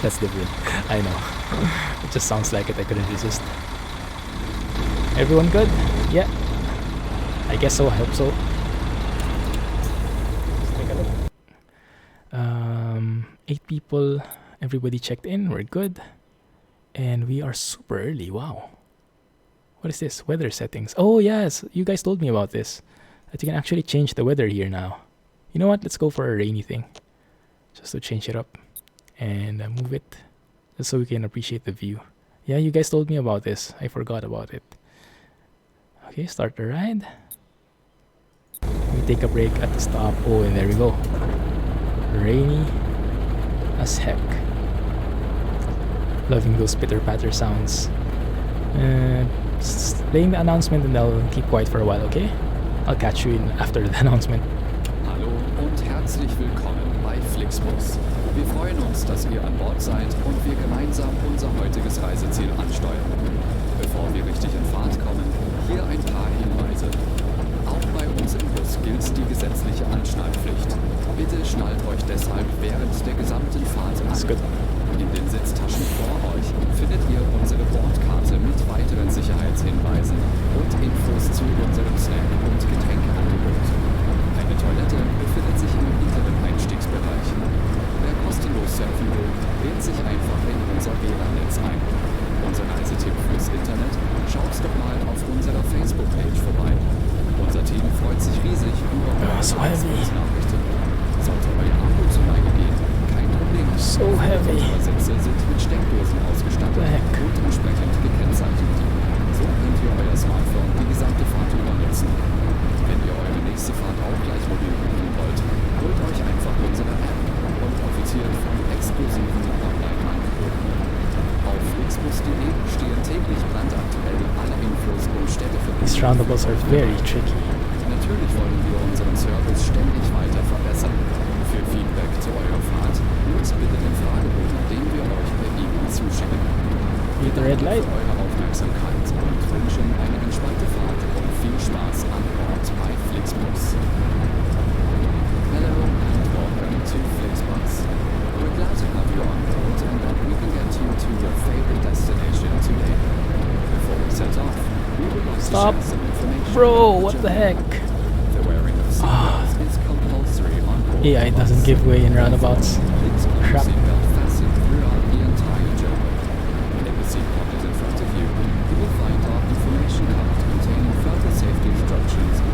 That's different. I know. It just sounds like it. I couldn't resist. Everyone good? Yeah. I guess so. I hope so. Let's take a look. 8 people. Everybody checked in. We're good. And we are super early. Wow. What is this? Weather settings. Oh, yes. You guys told me about this. That you can actually change the weather here now. You know what? Let's go for a rainy thing. Just to change it up. And move it. Just so we can appreciate the view. Yeah, you guys told me about this. I forgot about it. Okay, start the ride. We take a break at the stop. Oh, and there we go. Rainy as heck. Loving those pitter-patter sounds. Playing the announcement, and I'll keep quiet for a while, okay? I'll catch you in after the announcement. Hallo und herzlich willkommen bei FlixBus. Wir freuen uns, dass ihr an Bord seid und wir gemeinsam unser heutiges Reiseziel ansteuern. Bevor wir richtig in Fahrt kommen, hier ein paar Hinweise. Auch bei uns im Bus gilt die gesetzliche Anschnallpflicht. Bitte schnallt euch deshalb während der gesamten Fahrt That's good. an. In den Sitztaschen vor euch findet ihr unsere Bordkarte mit weiteren Sicherheitshinweisen und Infos zu unserem Snack- und Getränkeangebot. Eine Toilette befindet sich im hinteren Einstiegsbereich. Wer kostenlos surfen will, wählt sich einfach in unser WLAN-Netz ein. Unser Reisetipp fürs Internet, schaut doch mal auf unserer Facebook-Page vorbei. Unser Team freut sich riesig über eure so heavy. Nachrichten. Sollte euer Akku zu Neige gehen, kein Problem. So heavy. Unsere Sitze sind mit Steckdosen ausgestattet What the heck? und entsprechend gekennzeichnet. So könnt ihr euer Smartphone die gesamte Fahrt über nutzen. Wenn ihr eure nächste Fahrt auch gleich mobil buchen wollt, holt euch einfach unsere App und profitiert von exklusiven Online-Angeboten. Auf flixbus.de stehen täglich brandaktuell alle Infos und Städteverbindungen. These roundabouts are very tricky. Natürlich wollen wir unseren Service ständig weiter verbessern. Für Feedback zu eurer Fahrt nutzt bitte den Fragebogen, den wir euch per E-Mail zuschicken. Read the red light. Für eure Aufmerksamkeit und wünschen eine entspannte Fahrt und viel Spaß an Bord bei FlixBus. Hello and welcome to FlixBus. We're glad to have you on board and that we can get you to your favorite destination today. Before we set off, we would like Stop. to share some information Bro, about the what the journey. heck? The wearing of seatbelts is compulsory on board AI the doesn't bus. give way in roundabouts. Please keep your Crap. seatbelt fastened throughout the entire journey. In the seat pocket in front of you, you will find our information card containing further safety instructions and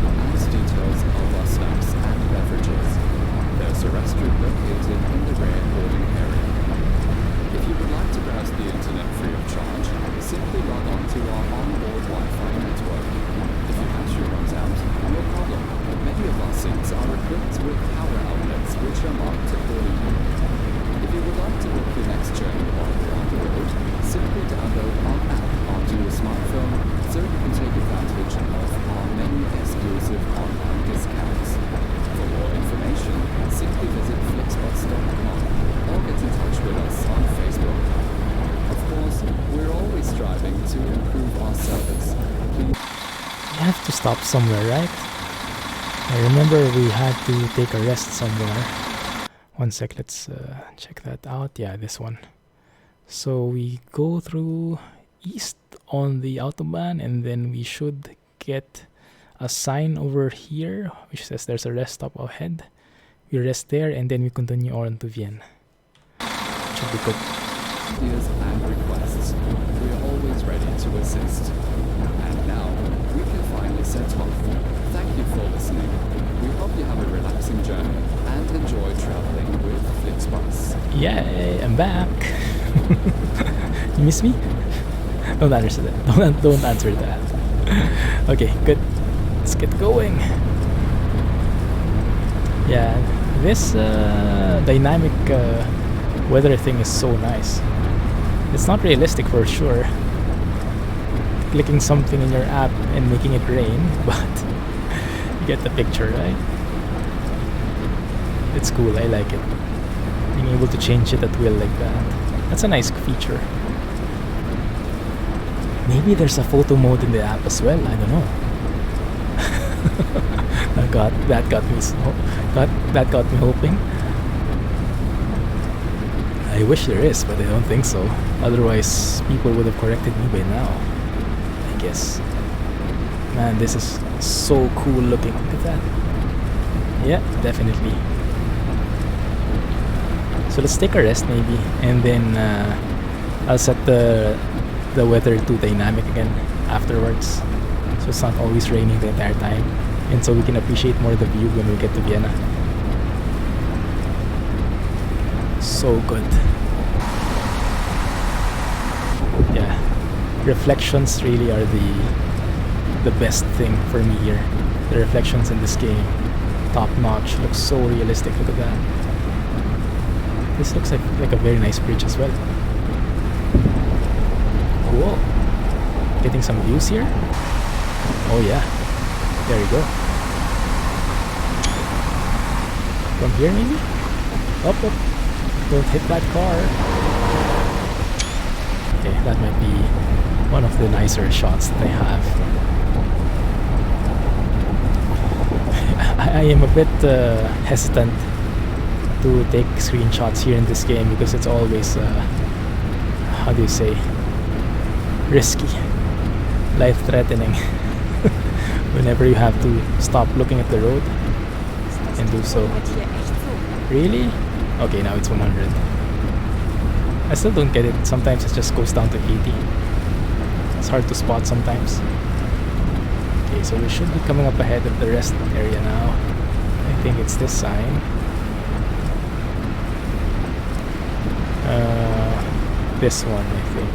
details of our snacks and beverages. There's a restroom located in the rear boarding area. If you would like to browse the internet free of charge, simply log on to our onboard Wi-Fi network. If your battery runs out, no problem. Many of our seats are equipped with power outlets which are marked accordingly. If you would like to book your next journey while you're on the road, simply download our app onto your smartphone so you can take advantage of our many exclusive online discounts. For more information, simply visit FlixBus.com or get in touch with us on Facebook. Of course, we're always striving to improve our service. Please. We have to stop somewhere, right? I remember we had to take a rest somewhere. One sec, let's check that out. Yeah, this one. So we go through east on the Autobahn, and then we should get a sign over here which says there's a rest stop ahead. We rest there, and then we continue on to Wien. Should be good. Ideas and requests. We are always ready to assist. And now, we can finally set off. Thank you for listening. We hope you have a relaxing journey and enjoy traveling with FlixBus. Yay, I'm back. You miss me? Don't answer that. Don't answer that. Okay, good. Let's get going. Yeah, this dynamic weather thing is so nice. It's not realistic for sure, clicking something in your app and making it rain, but you get the picture, right? It's cool, I like it. Being able to change it at will like that. That's a nice feature. Maybe there's a photo mode in the app as well, I don't know. that got me hoping. I wish there is, but I don't think so. Otherwise, people would have corrected me by now, I guess. Man, this is so cool looking. Look at that. Yeah, definitely. So let's take a rest maybe, and then I'll set the weather to dynamic again afterwards, so it's not always raining the entire time, and so we can appreciate more the view when we get to Vienna. So good. Yeah, reflections really are the best thing for me here. The reflections in this game, top notch. Looks so realistic. Look at that. This looks like a very nice bridge as well. Cool. Getting some views here. Oh yeah. There you go. From here maybe? Up. Don't hit that car. Okay, that might be one of the nicer shots that I have. I am a bit hesitant to take screenshots here in this game because it's always, how do you say, risky, life-threatening whenever you have to stop looking at the road and do so. Really? Okay, now it's 100. I still don't get it. Sometimes it just goes down to 80. It's hard to spot sometimes. Okay, so we should be coming up ahead of the rest area now. I think it's this sign. This one, I think.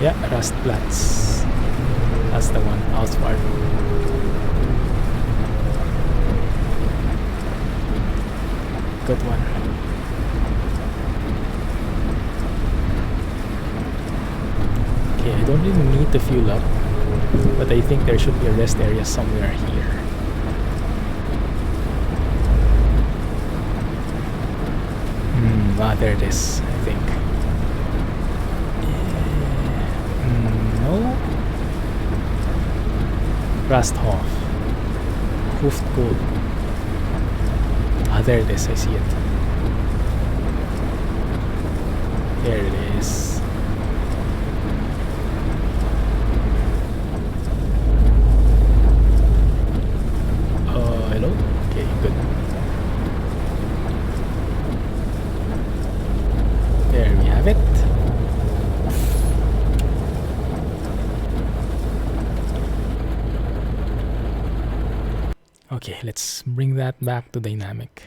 Yeah, Rastplatz. That's the one. Ausfahrt. Good one. Okay, I don't really need to fuel up, but I think there should be a rest area somewhere here. There it is, I think. No? Rasthof. Hoofdgoed. There it is, I see it. There it is. Okay, let's bring that back to dynamic.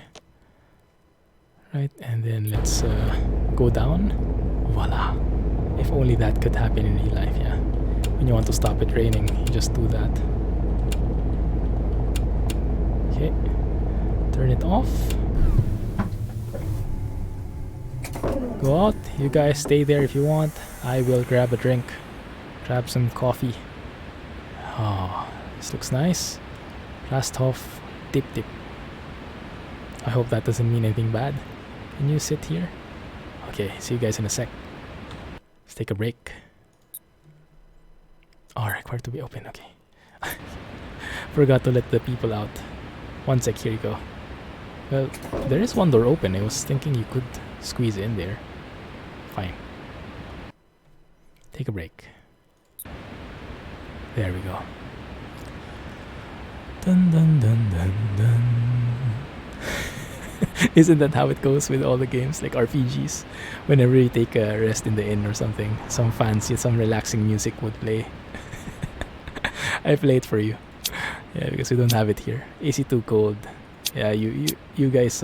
Right, and then let's go down. Voila. If only that could happen in real life, yeah. When you want to stop it raining, you just do that. Okay. Turn it off. Go out. You guys stay there if you want. I will grab a drink. Grab some coffee. Oh, this looks nice. Rasthof, tip tip. I hope that doesn't mean anything bad. Can you sit here? Okay, see you guys in a sec. Let's take a break. Oh, required to be open, okay. Forgot to let the people out. One sec, here you go. Well, there is one door open. I was thinking you could squeeze in there. Fine. Take a break. There we go. Dun dun dun dun dun. Isn't that how it goes with all the games, like RPGs? Whenever you take a rest in the inn or something, some fancy, some relaxing music would play. I play it for you. Yeah, because we don't have it here. AC too cold. Yeah, you guys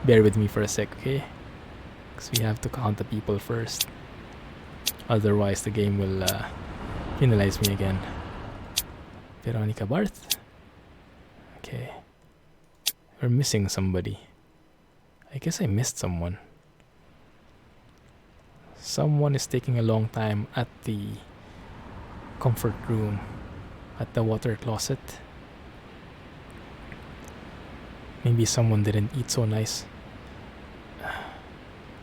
bear with me for a sec, okay? Because we have to count the people first. Otherwise, the game will penalize me again. Veronica Barth. Okay. We're missing somebody. I guess I missed someone. Someone is taking a long time at the comfort room, at the water closet. Maybe someone didn't eat so nice.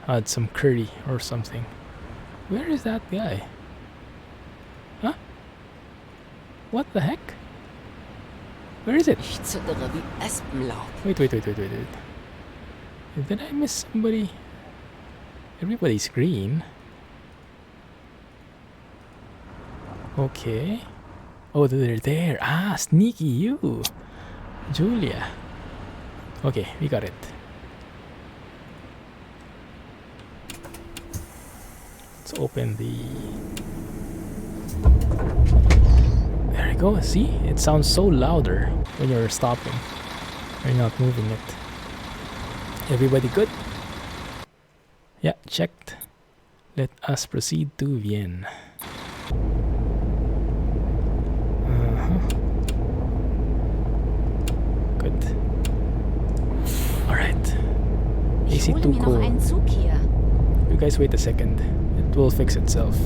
Had some curry or something. Where is that guy? Huh? What the heck? Where is it? Ich zittere wie Espenlaub. Wait. Did I miss somebody? Everybody's green. Okay. Oh, they're there. Ah, sneaky you. Julia. Okay, we got it. Let's open the... There you go. See? It sounds so louder when you're stopping. You're not moving it. Everybody good? Yeah, checked. Let us proceed to Wien. Good. Alright. Ich AC hole too mir noch cold. einen Zug hier. You guys wait a second. It will fix itself.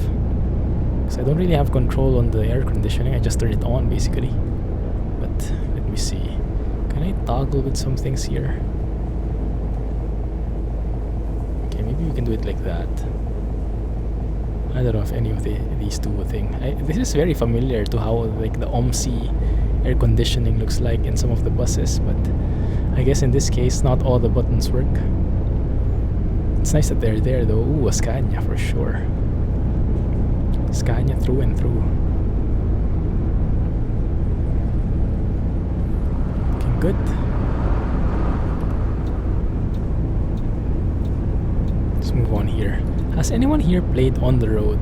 Because I don't really have control on the air conditioning. I just turn it on basically. But let me see. Can I toggle with some things here? Okay, maybe we can do it like that. I don't know if any of these two thing. This is very familiar to how like the OMSI air conditioning looks like in some of the buses, but I guess in this case not all the buttons work. It's nice that they're there though. Ooh, a Scania for sure. Scania through and through. Looking good. Let's move on here. Has anyone here played On the Road?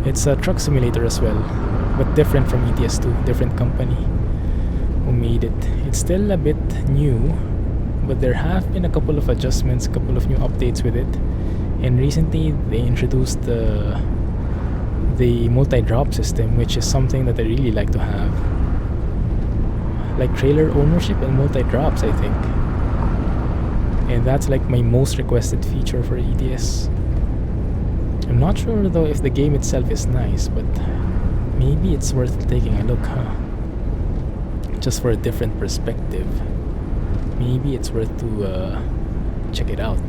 It's a truck simulator as well, but different from ETS2, different company who made it. It's still a bit new, but there have been a couple of adjustments, a couple of new updates with it. And recently they introduced the multi-drop system, which is something that I really like to have. Like trailer ownership and multi-drops, I think. And that's like my most requested feature for ETS. I'm not sure though if the game itself is nice, but maybe it's worth taking a look, huh? Just for a different perspective. Maybe it's worth to check it out.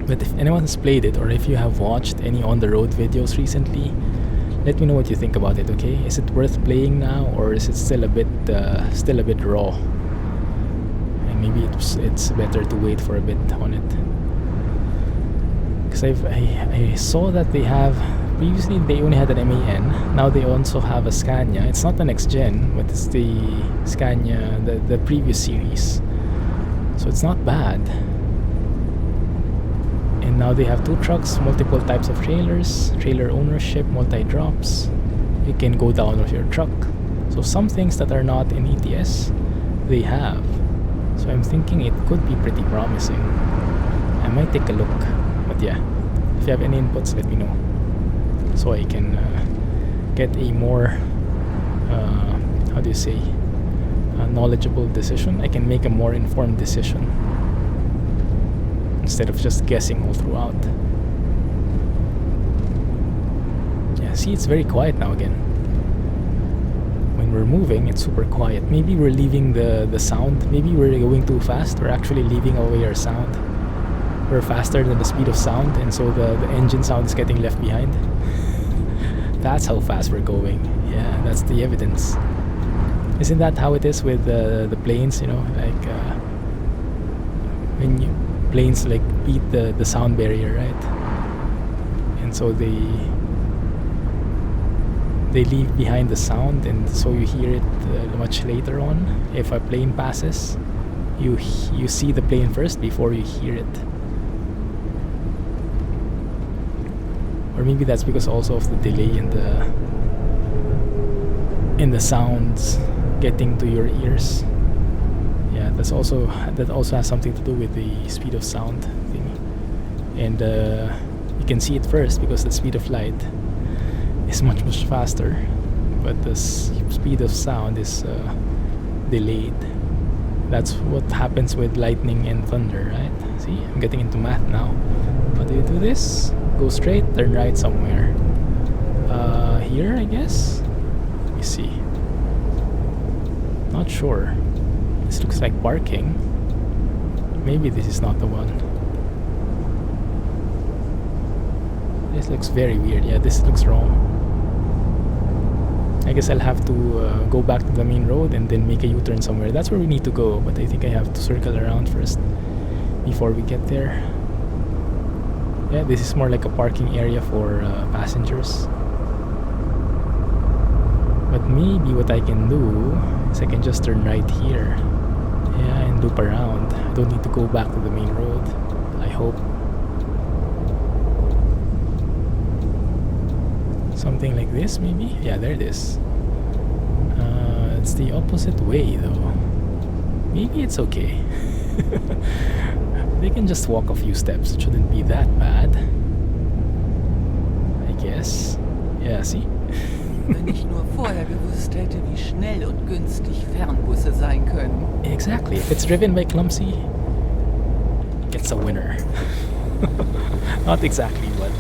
But if anyone has played it, or if you have watched any on the road videos recently, let me know what you think about it, okay? Is it worth playing now, or is it still a bit raw? And maybe it's better to wait for a bit on it. Because I saw that they have, previously they only had an MAN, now they also have a Scania. It's not the next gen, but it's the Scania, the previous series. So it's not bad. And now they have two trucks, multiple types of trailers, trailer ownership, multi-drops. You can go down with your truck. So So some things that are not in ETS, they have. So I'm thinking it could be pretty promising. I might take a look. But yeah, if you have any inputs, let me know. So I can get a more, how do you say, a knowledgeable decision. I can make a more informed decision instead of just guessing all throughout. Yeah, see, it's very quiet now again. When we're moving, it's super quiet. Maybe we're leaving the sound. Maybe we're going too fast. We're actually leaving away our sound. We're faster than the speed of sound, and so the engine sound is getting left behind. That's how fast we're going. Yeah, that's the evidence. Isn't that how it is with the planes, you know? Like when planes like beat the sound barrier, right? And so they leave behind the sound, and so you hear it much later on. If a plane passes, you see the plane first before you hear it. Or maybe that's because also of the delay in the sounds getting to your ears. Yeah, that also has something to do with the speed of sound thing. And you can see it first because the speed of light is much faster, but the speed of sound is delayed. That's what happens with lightning and thunder, right? See, I'm getting into math now. How do you do this? Go straight, turn right somewhere. Here, I guess? Let me see. Not sure. This looks like parking. Maybe this is not the one. This looks very weird. Yeah, this looks wrong. I guess I'll have to go back to the main road and then make a U-turn somewhere. That's where we need to go, but I think I have to circle around first before we get there. Yeah, this is more like a parking area for passengers. But maybe what I can do is I can just turn right here. Yeah, and loop around. I don't need to go back to the main road, I hope. Something like this, maybe? Yeah, there it is. It's the opposite way, though. Maybe it's okay. They can just walk a few steps. It shouldn't be that bad, I guess. Yeah, see? Wenn ich nur vorher gewusst hätte, wie schnell und günstig Fernbusse sein können. Exactly. If it's driven by Clumsy, gets a winner. Not exactly, but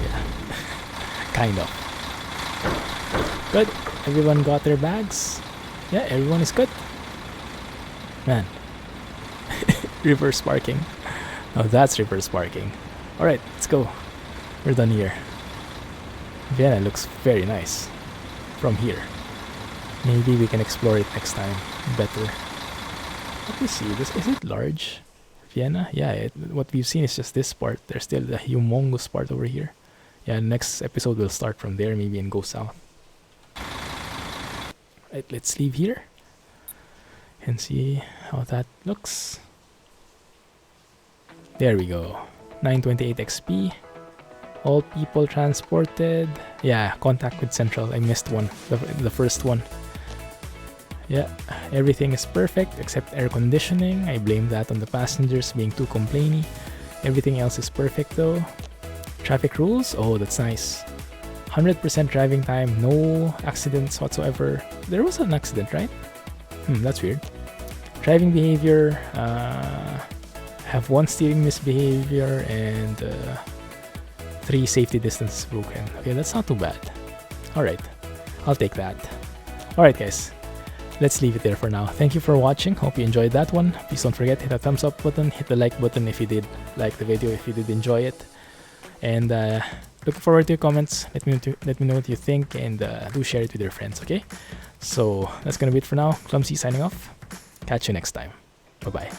yeah, kind of. Good. Everyone got their bags? Yeah, everyone is good. Man. Reverse parking. Oh, that's reverse parking. Alright, let's go. We're done here. Vienna looks very nice from here. Maybe we can explore it next time better. Let me see. Is it large? Vienna? Yeah, what we've seen is just this part. There's still the humongous part over here. Yeah, next episode will start from there maybe and go south. Right, let's leave here and see how that looks. There we go. 928 XP. All people transported. Yeah, contact with Central. I missed one. The first one. Yeah, everything is perfect except air conditioning. I blame that on the passengers being too complainy. Everything else is perfect though. Traffic rules. Oh, that's nice. 100% driving time. No accidents whatsoever. There was an accident, right? That's weird. Driving behavior. Have 1 steering misbehavior and 3 safety distance broken. Okay, that's not too bad. Alright, I'll take that. Alright guys, let's leave it there for now. Thank you for watching. Hope you enjoyed that one. Please don't forget, hit the thumbs up button, hit the like button if you did like the video, if you did enjoy it. And looking forward to your comments. Let me know what you think, and do share it with your friends, okay? So that's gonna be it for now. Clumsy signing off. Catch you next time. Bye-bye.